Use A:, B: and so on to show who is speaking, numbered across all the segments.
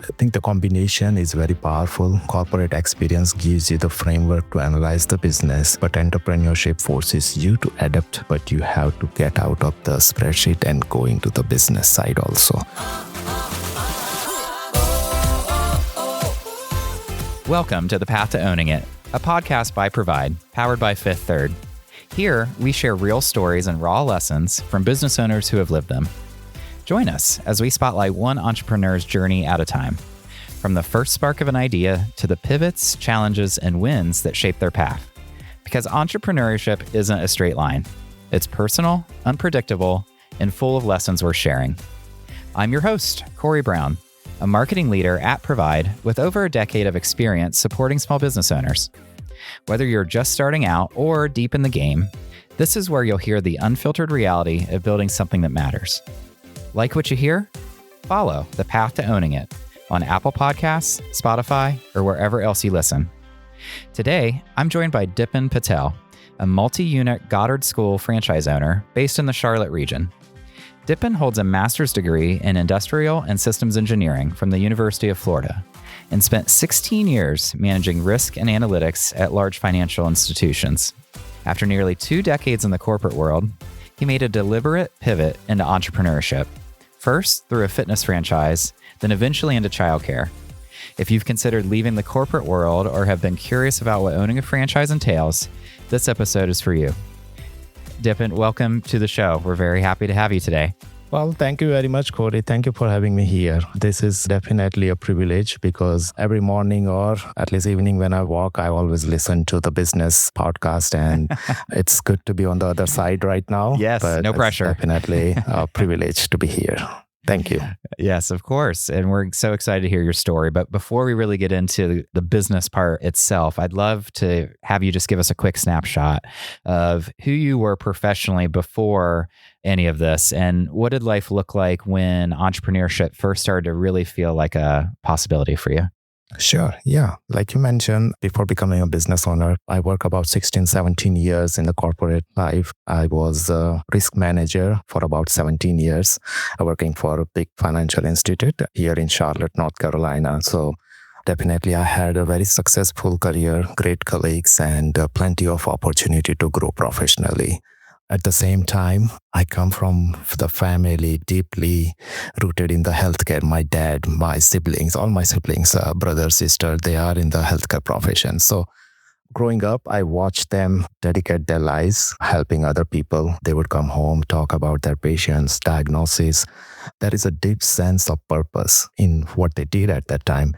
A: I think the combination is very powerful. Corporate experience gives you the framework to analyze the business, but entrepreneurship forces you to adapt, but you have to get out of the spreadsheet and go into the business side also.
B: Welcome to The Path to Owning It, a podcast by Provide, powered by Fifth Third. Here, we share real stories and raw lessons from business owners who have lived them. Join us as we spotlight one entrepreneur's journey at a time, from the first spark of an idea to the pivots, challenges, and wins that shape their path. Because entrepreneurship isn't a straight line. It's personal, unpredictable, and full of lessons worth sharing. I'm your host, Corey Brown, a marketing leader at Provide with over a decade of experience supporting small business owners. Whether you're just starting out or deep in the game, this is where you'll hear the unfiltered reality of building something that matters. Like what you hear? Follow The Path to Owning It on Apple Podcasts, Spotify, or wherever else you listen. Today, I'm joined by Dipen Patel, a multi-unit Goddard School franchise owner based in the Charlotte region. Dipen holds a master's degree in industrial and systems engineering from the University of Florida and spent 16 years managing risk and analytics at large financial institutions. After nearly 2 decades in the corporate world, he made a deliberate pivot into entrepreneurship, first through a fitness franchise, then eventually into childcare. If you've considered leaving the corporate world or have been curious about what owning a franchise entails, this episode is for you. Dipen, welcome to the show. We're very happy to have you today.
A: Well, thank you very much, Corey. Thank you for having me here. This is definitely a privilege because every morning or at least evening when I walk, I always listen to the business podcast, and it's good to be on the other side right now.
B: Yes, no pressure.
A: Definitely a privilege to be here. Thank you.
B: Yes, of course. And we're so excited to hear your story. But before we really get into the business part itself, I'd love to have you just give us a quick snapshot of who you were professionally before any of this, and what did life look like when entrepreneurship first started to really feel like a possibility for you?
A: Sure. Yeah. Like you mentioned, before becoming a business owner, I worked about 16, 17 years in the corporate life. I was a risk manager for about 17 years, working for a big financial institute here in Charlotte, North Carolina. So definitely I had a very successful career, great colleagues, and plenty of opportunity to grow professionally. At the same time, I come from the family deeply rooted in the healthcare. My dad, my siblings, all my siblings, brother, sister, they are in the healthcare profession. So growing up, I watched them dedicate their lives helping other people. They would come home, talk about their patients, diagnosis. There is a deep sense of purpose in what they did at that time.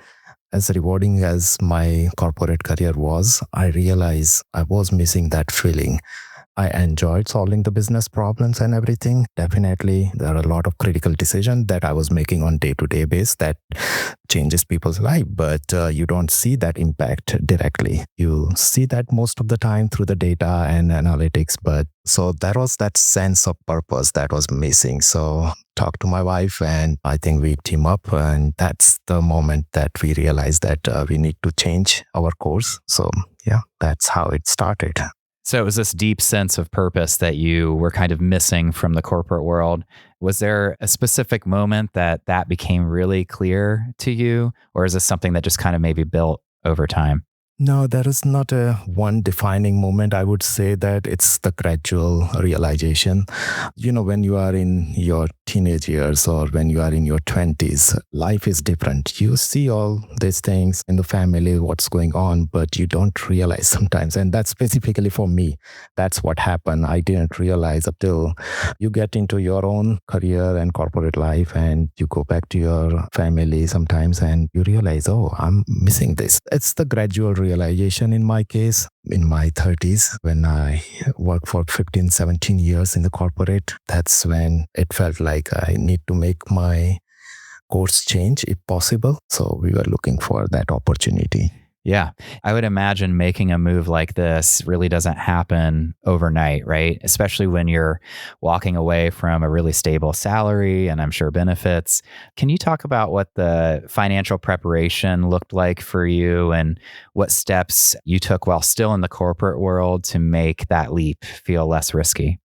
A: As rewarding as my corporate career was, I realized I was missing that feeling. I enjoyed solving the business problems and everything. Definitely, there are a lot of critical decisions that I was making on day-to-day basis that changes people's life, but you don't see that impact directly. You see that most of the time through the data and analytics, but so that was that sense of purpose that was missing. So talked to my wife and I think we team up, and that's the moment that we realized that we need to change our course. So yeah, that's how it started.
B: So it was this deep sense of purpose that you were kind of missing from the corporate world. Was there a specific moment that became really clear to you? Or is this something that just kind of maybe built over time?
A: No, there is not a one defining moment. I would say that it's the gradual realization. You know, when you are in your teenage years or when you are in your 20s, life is different. You see all these things in the family, what's going on, but you don't realize sometimes. And that's specifically for me. That's what happened. I didn't realize until you get into your own career and corporate life and you go back to your family sometimes and you realize, oh, I'm missing this. It's the gradual realization in my case. In my 30s, when I worked for 15, 17 years in the corporate, that's when it felt like I need to make my course change if possible. So we were looking for that opportunity.
B: Yeah. I would imagine making a move like this really doesn't happen overnight, right? Especially when you're walking away from a really stable salary and I'm sure benefits. Can you talk about what the financial preparation looked like for you and what steps you took while still in the corporate world to make that leap feel less risky?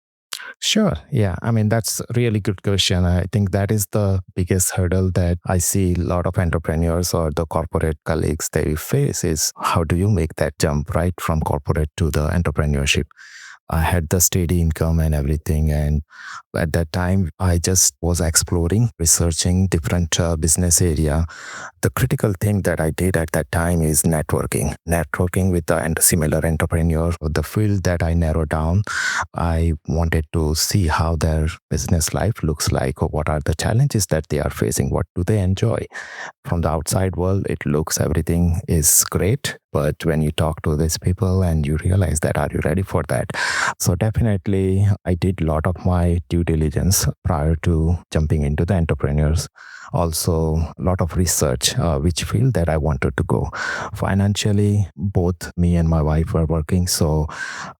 A: Sure. Yeah. I mean, that's a really good question. I think that is the biggest hurdle that I see a lot of entrepreneurs or the corporate colleagues they face is how do you make that jump right from corporate to the entrepreneurship? I had the steady income and everything. And at that time, I just was exploring, researching different business area. The critical thing that I did at that time is networking with the similar entrepreneur. The field that I narrowed down, I wanted to see how their business life looks like, or what are the challenges that they are facing, what do they enjoy. From the outside world, it looks everything is great. But when you talk to these people and you realize that, are you ready for that? So definitely, I did a lot of my due diligence prior to jumping into the entrepreneurs. Also, a lot of research, which field that I wanted to go. Financially, both me and my wife were working. So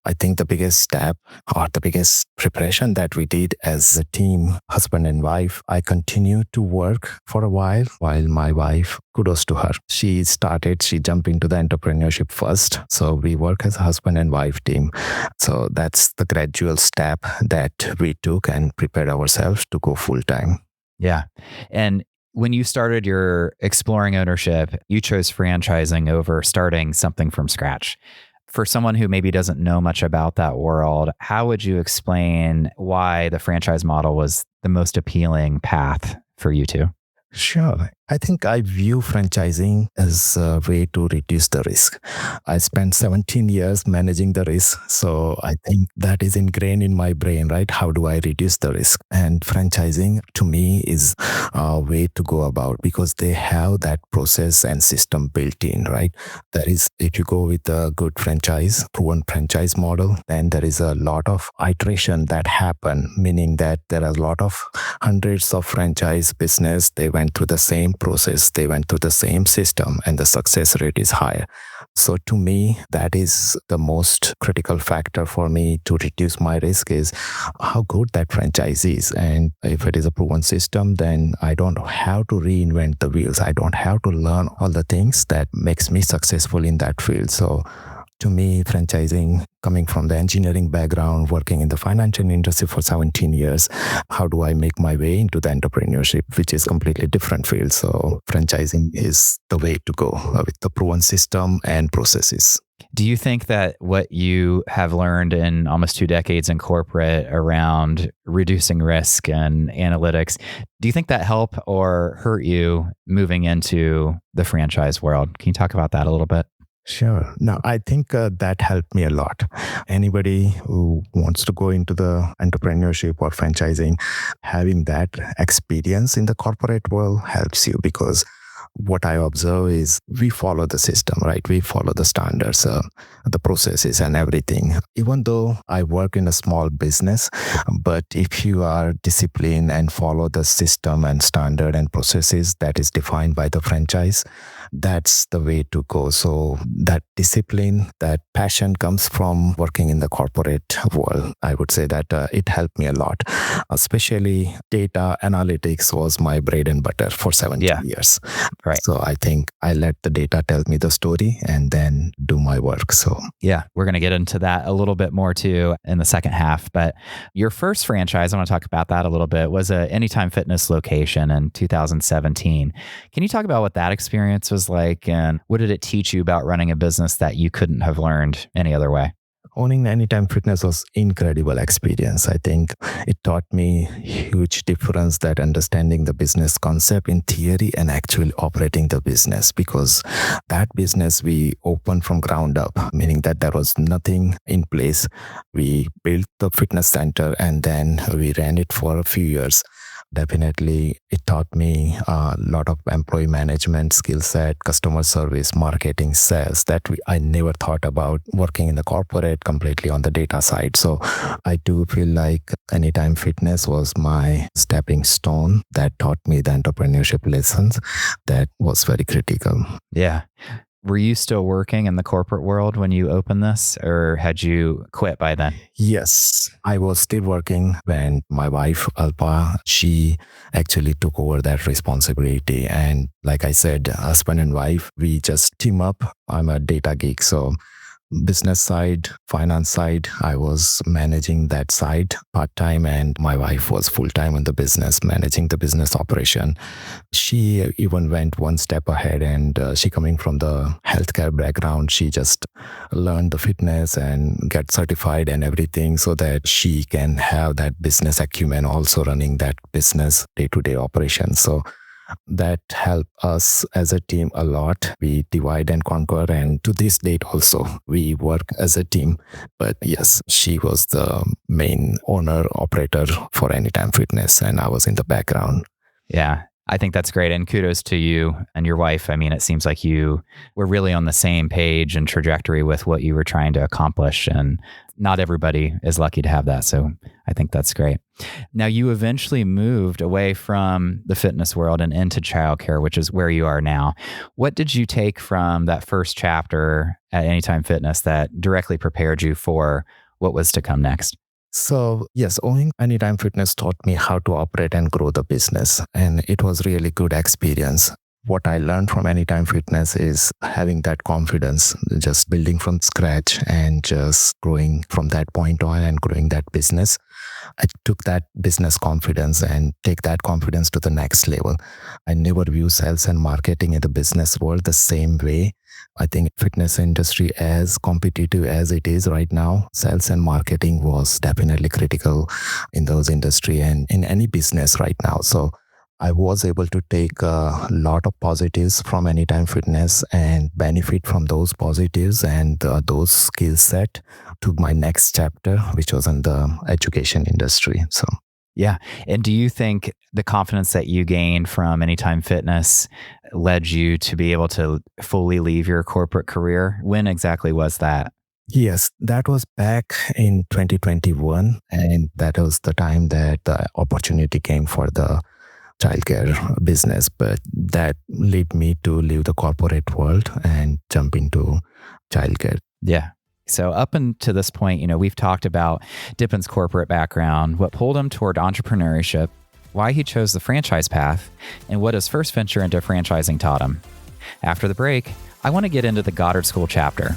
A: I think the biggest step or the biggest preparation that we did as a team, husband and wife, I continued to work for a while my wife, kudos to her. She jumped into the entrepreneurship first. So we work as a husband and wife team. So that's the gradual step that we took and prepared ourselves to go full time.
B: Yeah. And when you started your exploring ownership, you chose franchising over starting something from scratch. For someone who maybe doesn't know much about that world, how would you explain why the franchise model was the most appealing path for you two?
A: Sure. I think I view franchising as a way to reduce the risk. I spent 17 years managing the risk. So I think that is ingrained in my brain, right? How do I reduce the risk? And franchising to me is a way to go about because they have that process and system built in, right? That is, if you go with a good proven franchise model, then there is a lot of iteration that happen, meaning that there are a lot of hundreds of franchise business. They went through the same process, they went through the same system, and the success rate is higher. So to me, that is the most critical factor for me to reduce my risk is how good that franchise is. And if it is a proven system, then I don't have to reinvent the wheels. I don't have to learn all the things that makes me successful in that field. So to me, franchising, coming from the engineering background, working in the financial industry for 17 years, how do I make my way into the entrepreneurship, which is completely different field. So franchising is the way to go with the proven system and processes.
B: Do you think that what you have learned in almost 2 decades in corporate around reducing risk and analytics, do you think that helped or hurt you moving into the franchise world? Can you talk about that a little bit?
A: Sure. Now, I think that helped me a lot. Anybody who wants to go into the entrepreneurship or franchising, having that experience in the corporate world helps you because what I observe is we follow the system, right? We follow the standards, the processes and everything. Even though I work in a small business, but if you are disciplined and follow the system and standard and processes that is defined by the franchise, that's the way to go. So that discipline, that passion comes from working in the corporate world. I would say that it helped me a lot. Especially data analytics was my bread and butter for 17 years.
B: Right.
A: So I think I let the data tell me the story and then do my work. So
B: yeah, we're going to get into that a little bit more too in the second half. But your first franchise, I want to talk about that a little bit, was a Anytime Fitness location in 2017. Can you talk about what that experience was like and what did it teach you about running a business that you couldn't have learned any other way?
A: Owning Anytime Fitness was incredible experience. I think it taught me huge difference that understanding the business concept in theory and actually operating the business, because that business we opened from ground up, meaning that there was nothing in place. We built the fitness center and then we ran it for a few years. Definitely, it taught me a lot of employee management skill set, customer service, marketing, sales that I never thought about working in the corporate completely on the data side. So I do feel like Anytime Fitness was my stepping stone that taught me the entrepreneurship lessons that was very critical.
B: Yeah. Were you still working in the corporate world when you opened this, or had you quit by then?
A: Yes, I was still working when my wife, Alpa, she actually took over that responsibility. And like I said, husband and wife, we just team up. I'm a data geek. So business side, finance side. I was managing that side part-time, and my wife was full-time in the business, managing the business operation. She even went one step ahead, and she coming from the healthcare background, she just learned the fitness and get certified and everything so that she can have that business acumen also running that business day-to-day operations. So that helped us as a team a lot. We divide and conquer, and to this date also we work as a team. But yes, she was the main owner operator for Anytime Fitness, and I was in the background.
B: Yeah, I think that's great. And kudos to you and your wife. I mean, it seems like you were really on the same page and trajectory with what you were trying to accomplish. And not everybody is lucky to have that. So I think that's great. Now, you eventually moved away from the fitness world and into childcare, which is where you are now. What did you take from that first chapter at Anytime Fitness that directly prepared you for what was to come next?
A: So yes, owning Anytime Fitness taught me how to operate and grow the business. And it was really good experience. What I learned from Anytime Fitness is having that confidence, just building from scratch and just growing from that point on and growing that business. I took that business confidence and take that confidence to the next level. I never view sales and marketing in the business world the same way. I think fitness industry, as competitive as it is right now, sales and marketing was definitely critical in those industry and in any business right now. So I was able to take a lot of positives from Anytime Fitness and benefit from those positives and those skill set to my next chapter, which was in the education industry. So
B: yeah. And do you think the confidence that you gained from Anytime Fitness led you to be able to fully leave your corporate career? When exactly was that?
A: yes, that was back in 2021, and that was the time that the opportunity came for the childcare business, but that led me to leave the corporate world and jump into childcare.
B: Yeah. So up until this point, we've talked about Dipen's corporate background, what pulled him toward entrepreneurship, why he chose the franchise path, and what his first venture into franchising taught him. After the break, I want to get into the Goddard School chapter,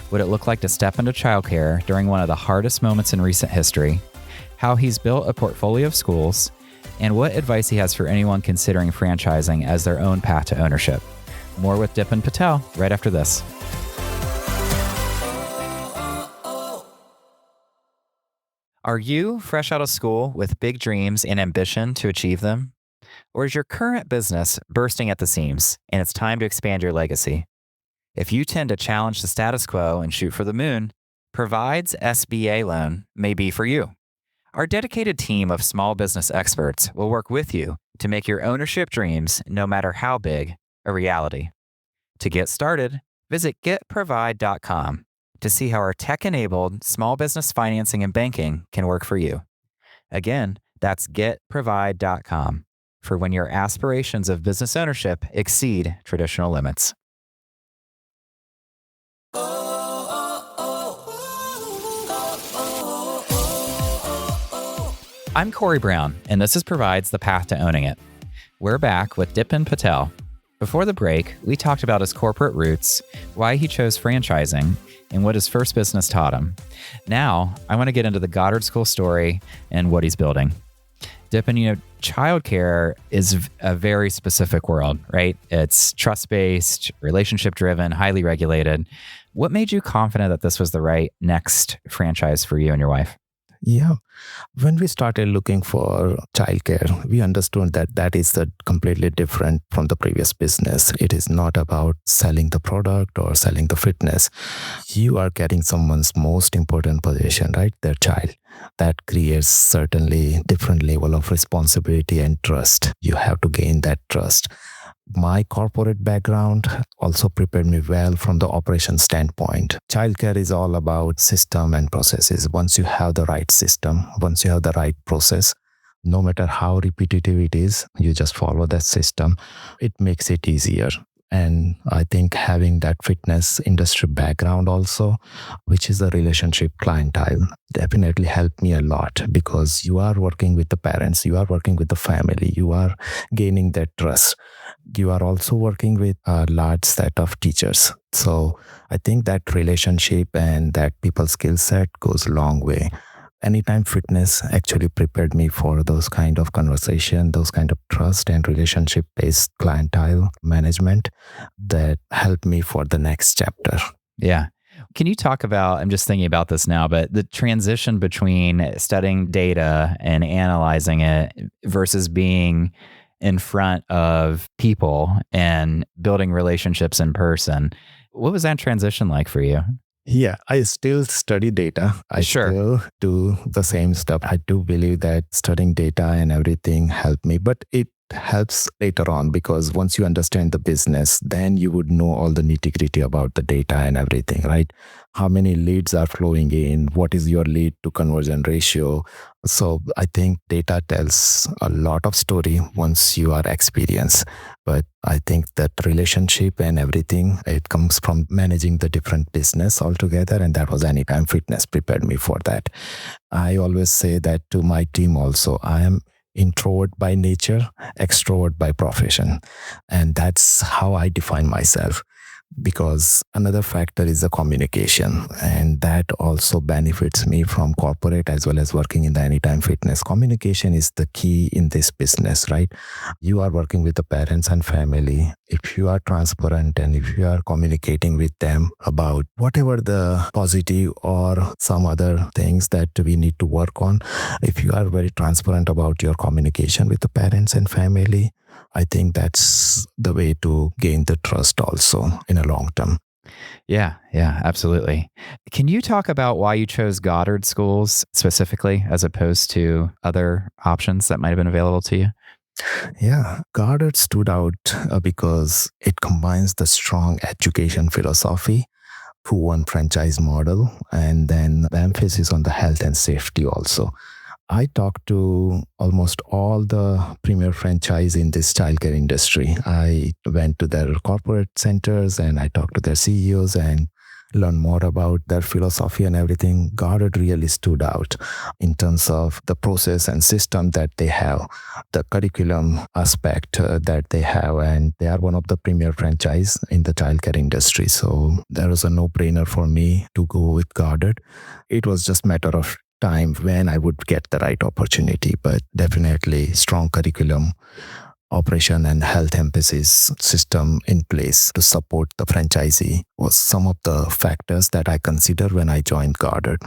B: what it looked like to step into childcare during one of the hardest moments in recent history, how he's built a portfolio of schools, and what advice he has for anyone considering franchising as their own path to ownership. More with Dipen Patel right after this. Are you fresh out of school with big dreams and ambition to achieve them? Or is your current business bursting at the seams and it's time to expand your legacy? If you tend to challenge the status quo and shoot for the moon, Provide's SBA loan may be for you. Our dedicated team of small business experts will work with you to make your ownership dreams, no matter how big, a reality. To get started, visit getprovide.com to see how our tech-enabled small business financing and banking can work for you. Again, that's getprovide.com for when your aspirations of business ownership exceed traditional limits. I'm Corey Brown, and this is Provide's The Path to Owning It. We're back with Dipen Patel. Before the break, we talked about his corporate roots, why he chose franchising, and what his first business taught him. Now, I want to get into the Goddard School story and what he's building. Dipen, childcare is a very specific world, right? It's trust-based, relationship-driven, highly regulated. What made you confident that this was the right next franchise for you and your wife?
A: Yeah. When we started looking for childcare, we understood that that is completely different from the previous business. It is not about selling the product or selling the fitness. You are getting someone's most important possession, right? Their child. That creates certainly different level of responsibility and trust. You have to gain that trust. My corporate background also prepared me well from the operation standpoint. Childcare is all about system and processes. Once you have the right system, once you have the right process, no matter how repetitive it is, you just follow that system. It makes it easier. And I think having that fitness industry background also, which is a relationship clientele, definitely helped me a lot because you are working with the parents, you are working with the family, you are gaining that trust. you are also working with a large set of teachers. So I think that relationship and that people skill set goes a long way. Anytime Fitness actually prepared me for those kind of conversation, those kind of trust and relationship based clientele management that helped me for the next chapter.
B: Yeah. Can you talk about, I'm just thinking about this now, but the transition between studying data and analyzing it versus being in front of people and building relationships in person. What was that transition like for you?
A: Yeah, I still study data. I
B: Sure.
A: still do the same stuff. I do believe that studying data and everything helped me, but it helps later on because once you understand the business, then you would know all the nitty gritty about the data and everything, right? How many leads are flowing in? What is your lead to conversion ratio? So I think data tells a lot of story once you are experienced. But I think that relationship and everything, it comes from managing the different business altogether. And that was Anytime Fitness prepared me for that. I always say that to my team also. I am introvert by nature, extrovert by profession. And that's how I define myself. Because another factor is the communication, and that also benefits me from corporate as well as working in the Anytime Fitness. Communication is the key in this business, right? You are working with the parents and family. If you are transparent and if you are communicating with them about whatever the positive or some other things that we need to work on, if you are very transparent about your communication with the parents and family, I think that's the way to gain the trust also in a long term.
B: Yeah, absolutely. Can you talk about why you chose Goddard Schools specifically as opposed to other options that might have been available to you?
A: Yeah, Goddard stood out because it combines the strong education philosophy, proven franchise model, and then the emphasis on the health and safety also. I talked to almost all the premier franchise in this childcare industry. I went to their corporate centers and I talked to their CEOs and learned more about their philosophy and everything. Goddard really stood out in terms of the process and system that they have, the curriculum aspect that they have, and they are one of the premier franchise in the childcare industry. So there was a no-brainer for me to go with Goddard. It was just matter of time when I would get the right opportunity, but definitely strong curriculum, operation and health emphasis system in place to support the franchisee was some of the factors that I considered when I joined Goddard.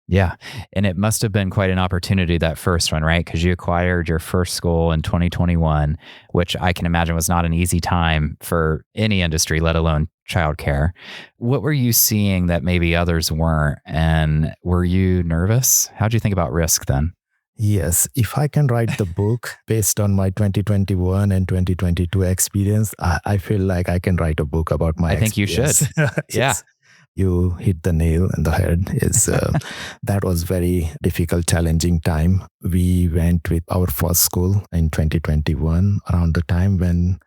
B: Yeah. And it must have been quite an opportunity, that first one, right? Because you acquired your first school in 2021, which I can imagine was not an easy time for any industry, let alone childcare. What were you seeing that maybe others weren't? And were you nervous? How'd you think about risk then?
A: Yes, if I can write the book based on my 2021 and 2022 experience, I feel like I can write a book about my
B: I think you should.
A: experience.
B: Yeah.
A: You hit the nail on the head. That was very difficult, challenging time. We went with our first school in 2021 around the time when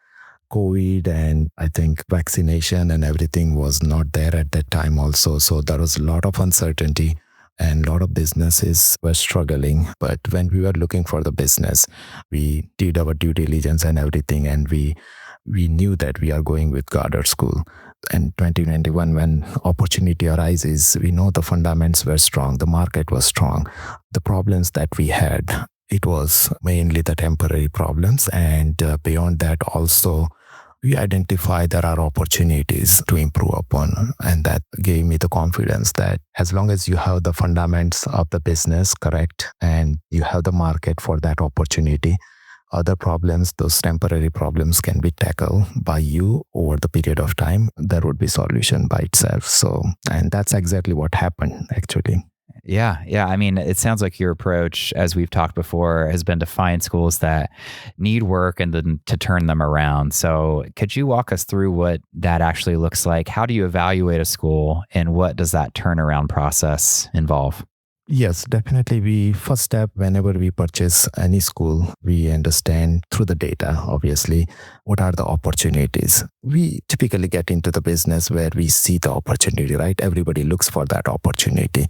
A: COVID and I think vaccination and everything was not there at that time also. So there was a lot of uncertainty and a lot of businesses were struggling. But when we were looking for the business, we did our due diligence and everything, and we knew that we are going with Goddard School. And 2021, when opportunity arises, we know the fundamentals were strong, the market was strong. The problems that we had, it was mainly the temporary problems. And beyond that also, we identify there are opportunities to improve upon. And that gave me the confidence that as long as you have the fundamentals of the business correct and you have the market for that opportunity, other problems, those temporary problems can be tackled by you over the period of time. There would be solution by itself. So, and that's exactly what happened actually.
B: Yeah. I mean, it sounds like your approach, as we've talked before, has been to find schools that need work and then to turn them around. So could you walk us through what that actually looks like? How do you evaluate a school and what does that turnaround process involve?
A: Yes, definitely. First step, whenever we purchase any school, we understand through the data, obviously, what are the opportunities. We typically get into the business where we see the opportunity, right? Everybody looks for that opportunity.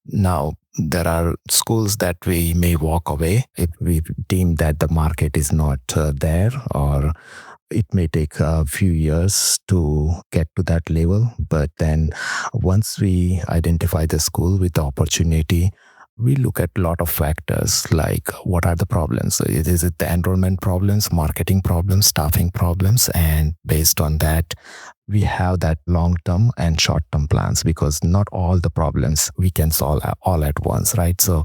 A: Now, there are schools that we may walk away if we deem that the market is not there or It may take a few years to get to that level, but then once we identify the school with the opportunity, we look at a lot of factors like what are the problems? Is it the enrollment problems, marketing problems, staffing problems? And based on that, we have that long-term and short-term plans because not all the problems we can solve all at once, right? So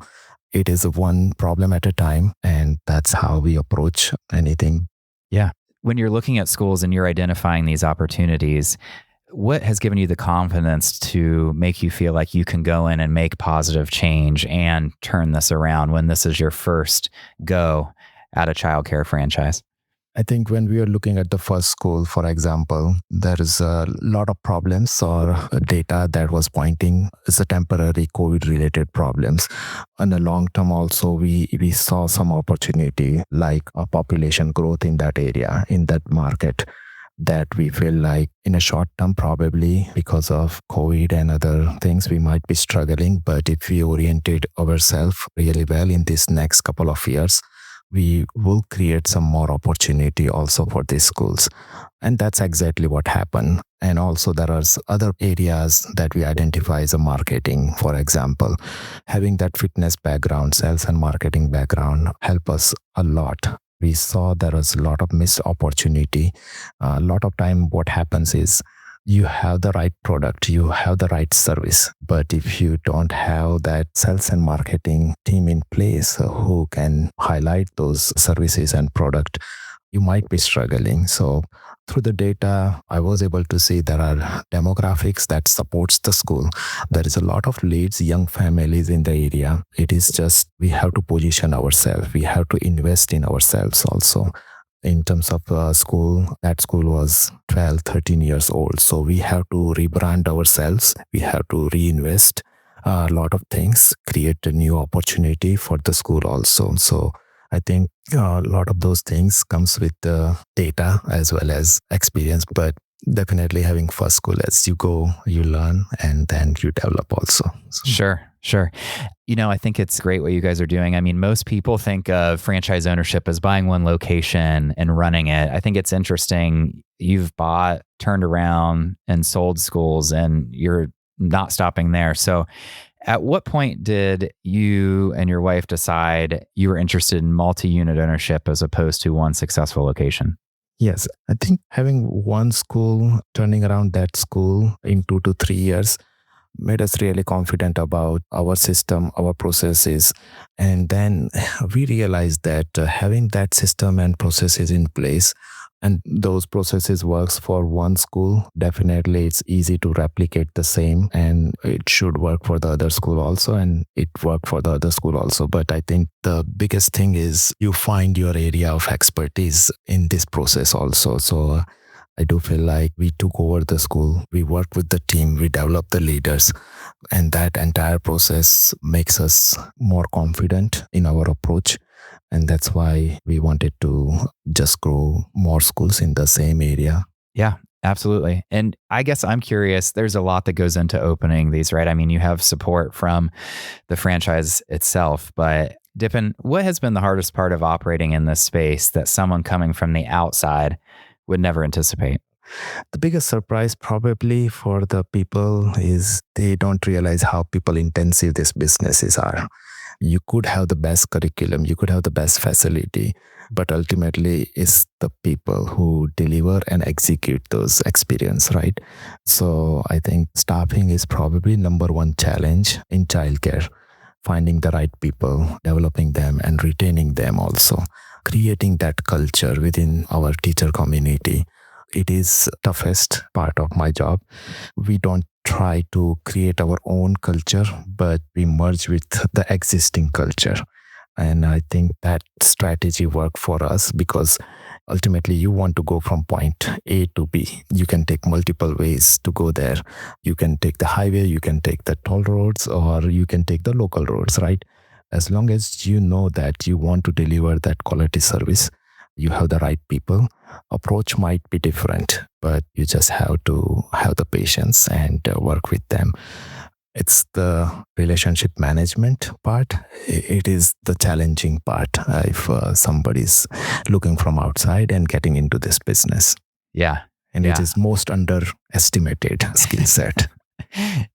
A: it is one problem at a time, and that's how we approach anything.
B: Yeah. When you're looking at schools and you're identifying these opportunities, what has given you the confidence to make you feel like you can go in and make positive change and turn this around when this is your first go at a childcare franchise?
A: I think when we are looking at the first school, for example, there is a lot of problems or data that was pointing as a temporary COVID-related problems. In the long term also, we saw some opportunity like a population growth in that area, in that market, that we feel like in a short term, probably because of COVID and other things, we might be struggling. But if we orientate ourselves really well in this next couple of years, we will create some more opportunity also for these schools. And that's exactly what happened. And also there are other areas that we identify as a marketing. For example, having that fitness background, sales and marketing background help us a lot. We saw there was a lot of missed opportunity. A lot of time what happens is you have the right product, you have the right service, but if you don't have that sales and marketing team in place who can highlight those services and product, you might be struggling. So through the data, I was able to see there are demographics that supports the school. There is a lot of leads, young families in the area. It is just we have to position ourselves. We have to invest in ourselves also. In terms of school, that school was 12, 13 years old. So we have to rebrand ourselves. We have to reinvest a lot of things, create a new opportunity for the school also. So I think a lot of those things comes with the data as well as experience, but definitely having first school as you go, you learn and then you develop also. So.
B: Sure. I think it's great what you guys are doing. I mean, most people think of franchise ownership as buying one location and running it. I think it's interesting. You've bought, turned around and sold schools and you're not stopping there. So at what point did you and your wife decide you were interested in multi-unit ownership as opposed to one successful location?
A: Yes, I think having one school, turning around that school in 2 to 3 years made us really confident about our system, our processes. And then we realized that having that system and processes in place and those processes works for one school, definitely it's easy to replicate the same and it should work for the other school also and it worked for the other school also. But I think the biggest thing is you find your area of expertise in this process also. So I do feel like we took over the school, we worked with the team, we developed the leaders, and that entire process makes us more confident in our approach. And that's why we wanted to just grow more schools in the same area.
B: Yeah, absolutely. And I guess I'm curious, there's a lot that goes into opening these, right? I mean, you have support from the franchise itself, but Dipen, what has been the hardest part of operating in this space that someone coming from the outside would never anticipate?
A: The biggest surprise probably for the people is they don't realize how people intensive these businesses are. You could have the best curriculum, you could have the best facility, but ultimately it's the people who deliver and execute those experience, right? So I think staffing is probably number one challenge in childcare. Finding the right people, developing them and retaining them also. Creating that culture within our teacher community. It is toughest part of my job. We don't try to create our own culture, but we merge with the existing culture. And I think that strategy worked for us because ultimately you want to go from point A to B. You can take multiple ways to go there. You can take the highway, you can take the toll roads, or you can take the local roads, right? As long as you know that you want to deliver that quality service, you have the right people. Approach might be different, but you just have to have the patience and work with them. It's the relationship management part. It is the challenging part if somebody's looking from outside and getting into this business.
B: Yeah.
A: And it is most underestimated skill set.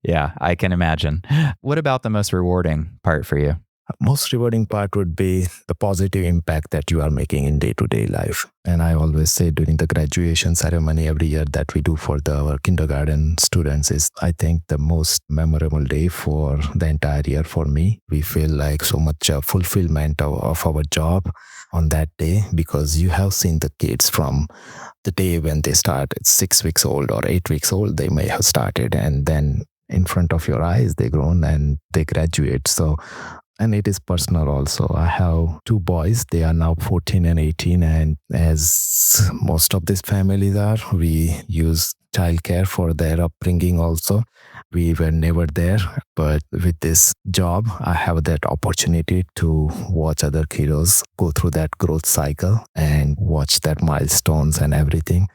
B: Yeah, I can imagine. What about the most rewarding part for you?
A: Most rewarding part would be the positive impact that you are making in day-to-day life. And I always say during the graduation ceremony every year that we do for our kindergarten students is, I think, the most memorable day for the entire year for me. We feel like so much fulfillment of our job on that day, because you have seen the kids from the day when they start at 6 weeks old or 8 weeks old, they may have started, and then in front of your eyes, they grown and they graduate. So, and it is personal also. I have 2 boys. They are now 14 and 18. And as most of these families are, we use childcare for their upbringing also. We were never there. But with this job, I have that opportunity to watch other kiddos go through that growth cycle and watch that milestones and everything.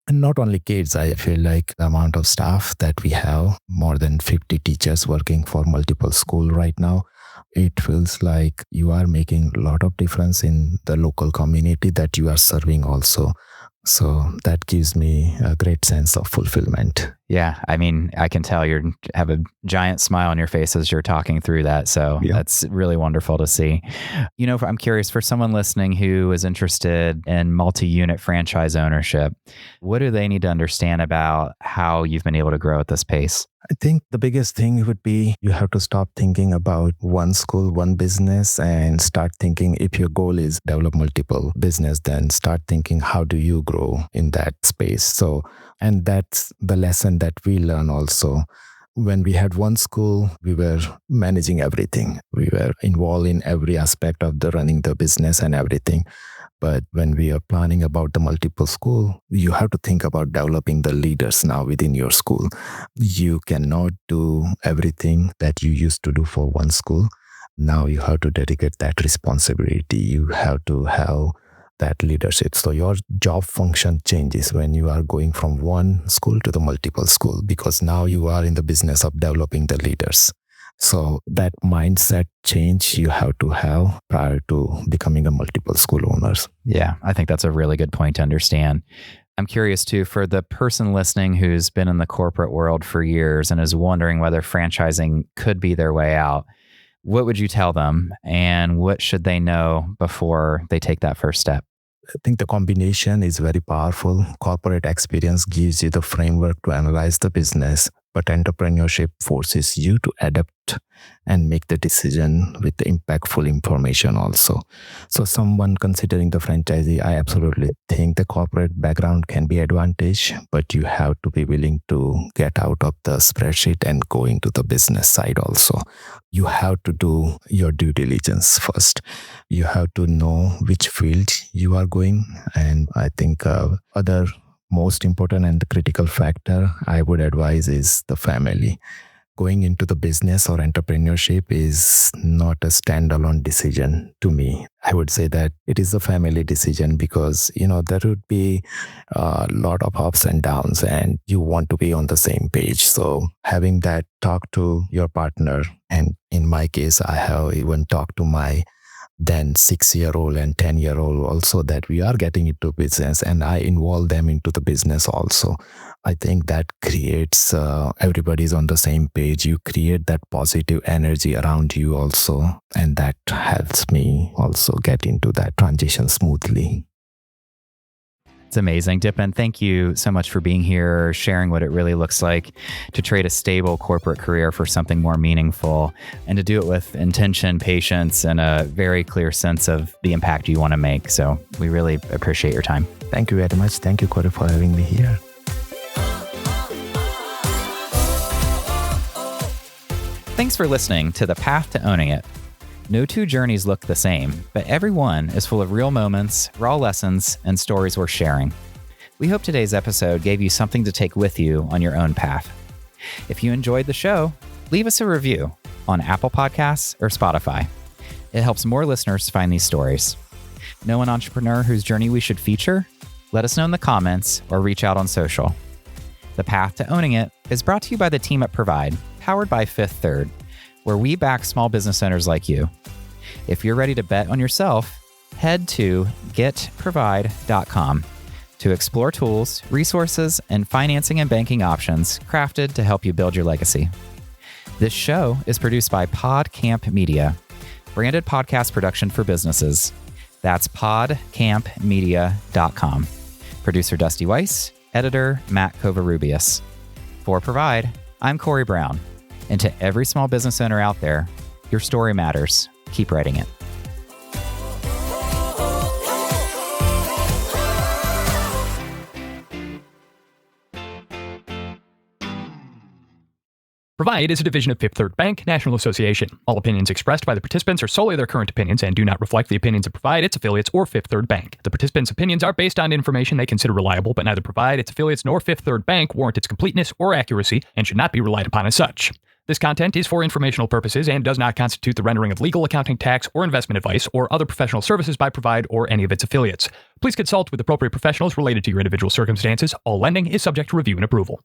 A: And not only kids, I feel like the amount of staff that we have, more than 50 teachers working for multiple schools right now. It feels like you are making a lot of difference in the local community that you are serving also. So that gives me a great sense of fulfillment.
B: Yeah. I mean, I can tell you have a giant smile on your face as you're talking through that. So That's really wonderful to see. You know, I'm curious, for someone listening who is interested in multi-unit franchise ownership, what do they need to understand about how you've been able to grow at this pace?
A: I think the biggest thing would be you have to stop thinking about one school, one business, and start thinking, if your goal is develop multiple business, then start thinking, how do you grow in that space? So, and that's the lesson that we learn also. When we had one school, we were managing everything. We were involved in every aspect of the running the business and everything. But when we are planning about the multiple school, you have to think about developing the leaders now within your school. You cannot do everything that you used to do for one school. Now you have to dedicate that responsibility. You have to have that leadership. So your job function changes when you are going from one school to the multiple school, because now you are in the business of developing the leaders. So that mindset change you have to have prior to becoming a multiple school owners.
B: Yeah, I think that's a really good point to understand. I'm curious too, for the person listening who's been in the corporate world for years and is wondering whether franchising could be their way out, what would you tell them, and what should they know before they take that first step?
A: I think the combination is very powerful. Corporate experience gives you the framework to analyze the business, but entrepreneurship forces you to adapt and make the decision with the impactful information also. So someone considering the franchisee, I absolutely think the corporate background can be advantage, but you have to be willing to get out of the spreadsheet and go into the business side also. You have to do your due diligence first. You have to know which field you are going. And I think other most important and the critical factor I would advise is the family. Going into the business or entrepreneurship is not a standalone decision to me. I would say that it is a family decision, because, there would be a lot of ups and downs and you want to be on the same page. So having that talk to your partner, and in my case, I have even talked to my then 6-year-old and 10-year-old also, that we are getting into business, and I involve them into the business also. I think that creates everybody's on the same page. You create that positive energy around you also, and that helps me also get into that transition smoothly.
B: It's amazing. Dipen, thank you so much for being here, sharing what it really looks like to trade a stable corporate career for something more meaningful, and to do it with intention, patience, and a very clear sense of the impact you want to make. So we really appreciate your time.
A: Thank you very much. Thank you, Corey, for having me here.
B: Thanks for listening to The Path to Owning It. No two journeys look the same, but every one is full of real moments, raw lessons, and stories worth sharing. We hope today's episode gave you something to take with you on your own path. If you enjoyed the show, leave us a review on Apple Podcasts or Spotify. It helps more listeners find these stories. Know an entrepreneur whose journey we should feature? Let us know in the comments or reach out on social. The Path to Owning It is brought to you by the team at Provide, powered by Fifth Third, where we back small business owners like you. If you're ready to bet on yourself, head to getprovide.com to explore tools, resources, and financing and banking options crafted to help you build your legacy. This show is produced by PodCamp Media, branded podcast production for businesses. That's podcampmedia.com. Producer Dusty Weiss, editor Matt Covarrubias. For Provide, I'm Corey Brown. And to every small business owner out there, your story matters. Keep writing it.
C: Provide is a division of Fifth Third Bank, National Association. All opinions expressed by the participants are solely their current opinions and do not reflect the opinions of Provide, its affiliates, or Fifth Third Bank. The participants' opinions are based on information they consider reliable, but neither Provide, its affiliates, nor Fifth Third Bank warrant its completeness or accuracy and should not be relied upon as such. This content is for informational purposes and does not constitute the rendering of legal, accounting, tax, or investment advice or other professional services by Provide or any of its affiliates. Please consult with appropriate professionals related to your individual circumstances. All lending is subject to review and approval.